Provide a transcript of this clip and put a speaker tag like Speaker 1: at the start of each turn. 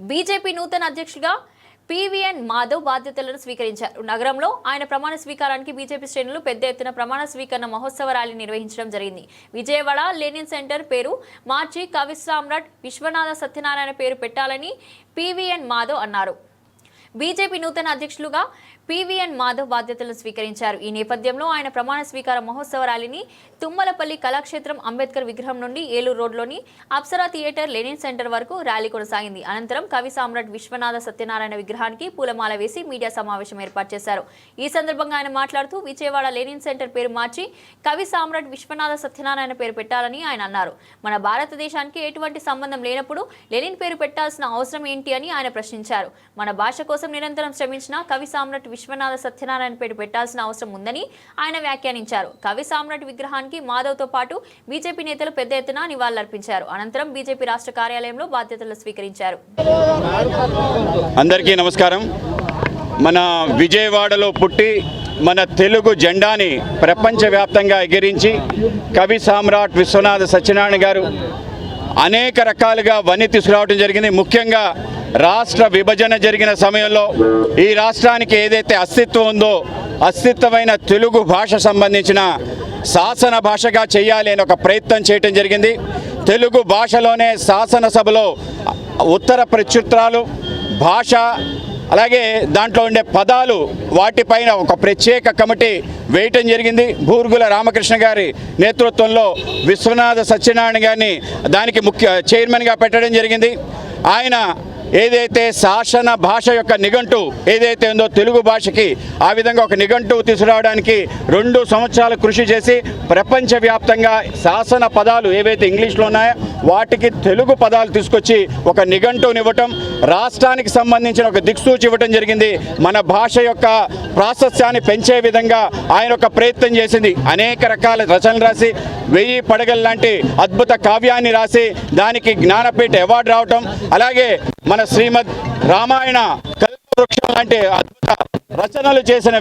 Speaker 1: BJP నూతన అధ్యక్షుడిగా PVN Madhav బాధ్యతలను స్వీకరించారు. నగరంలో ఆయన ప్రమాణ స్వీకారానికి బీజేపీ శ్రేణులు పెద్ద ఎత్తున ప్రమాణ స్వీకరణ మహోత్సవ ర్యాలీ నిర్వహించడం జరిగింది. విజయవాడ లెనిన్ సెంటర్ పేరు మార్చి కవి సామ్రాట్ విశ్వనాథ సత్యనారాయణ పేరు పెట్టాలని పీవీఎన్ మాధవ్ అన్నారు. బీజేపీ నూతన అధ్యక్షులుగా పీవీఎన్ మాధవ్ బాధ్యతలను స్వీకరించారు. ఈ నేపథ్యంలో ఆయన ప్రమాణ స్వీకార మహోత్సవ ర్యాలీని తుమ్మలపల్లి కళాక్షేత్రం అంబేద్కర్ విగ్రహం నుండి ఏలూరు రోడ్లోని అప్సరా థియేటర్ లెనిన్ సెంటర్ వరకు ర్యాలీ కొనసాగింది. అనంతరం కవి సామ్రాట్ విశ్వనాథ సత్యనారాయణ విగ్రహానికి పూలమాల వేసి మీడియా సమావేశం ఏర్పాటు చేశారు. ఈ సందర్భంగా ఆయన మాట్లాడుతూ విజయవాడ లెనిన్ సెంటర్ పేరు మార్చి కవి సామ్రాట్ విశ్వనాథ సత్యనారాయణ పేరు పెట్టాలని ఆయన అన్నారు. మన భారతదేశానికి ఎటువంటి సంబంధం లేనప్పుడు లెనిన్ పేరు పెట్టాల్సిన అవసరం ఏంటి అని ఆయన ప్రశ్నించారు. మన భాష కోసం నిరంతరం శ్రమించిన కవి సామ్రాట్ విశ్వనాథ సత్యనారాయణ పేరు పెట్టాల్సిన అవసరం ఉందని ఆయన వ్యాఖ్యానించారు. కవి సామ్రాట్ విగ్రహానికి మాధవ్తో పాటు బీజేపీ నేతలు పెద్ద ఎత్తున నివాళులర్పించారు. అనంతరం బీజేపీ రాష్ట్ర కార్యాలయంలో బాధ్యతలు స్వీకరించారు.
Speaker 2: అందరికీ నమస్కారం. మన విజయవాడలో పుట్టి మన తెలుగు జెండాని ప్రపంచవ్యాప్తంగా ఎగిరించి కవి సామ్రాట్ విశ్వనాథ సత్యనారాయణ గారు అనేక రకాలుగా వన్నె తీసుకురావడం జరిగింది. ముఖ్యంగా రాష్ట్ర విభజన జరిగిన సమయంలో ఈ రాష్ట్రానికి ఏదైతే అస్తిత్వం ఉందో అస్తిత్వమైన తెలుగు భాష సంబంధించిన శాసన భాషగా చేయాలి అని ఒక ప్రయత్నం చేయటం జరిగింది. తెలుగు భాషలోనే శాసనసభలో ఉత్తర ప్రత్యుత్తరాలు భాష అలాగే దాంట్లో ఉండే పదాలు వాటిపైన ఒక ప్రత్యేక కమిటీ వేయటం జరిగింది. బూర్గుల రామకృష్ణ గారి నేతృత్వంలో విశ్వనాథ సత్యనారాయణ గారిని దానికి ముఖ్య చైర్మన్గా పెట్టడం జరిగింది. ఆయన ఏదైతే శాసన భాష యొక్క నిఘంటు ఏదైతే ఉందో తెలుగు భాషకి ఆ విధంగా ఒక నిఘంటు తీసుకురావడానికి 2 సంవత్సరాలు కృషి చేసి ప్రపంచవ్యాప్తంగా శాసన పదాలు ఏవైతే ఇంగ్లీష్లో ఉన్నాయో వాటికి తెలుగు పదాలు తీసుకొచ్చి ఒక నిఘంటునివ్వటం, రాష్ట్రానికి సంబంధించిన ఒక దిక్సూచి ఇవ్వటం జరిగింది. మన భాష యొక్క ప్రాశస్త్యాన్ని పెంచే విధంగా ఆయన ఒక ప్రయత్నం చేసింది. అనేక రకాల రచనలు రాసి 1000 పడగలు లాంటి అద్భుత కావ్యాన్ని రాసి దానికి జ్ఞానపీఠ అవార్డు రావటం, అలాగే మన శ్రీమద్ రామాయణ కల్పవృక్షం లాంటి అద్భుత రచనలు చేసిన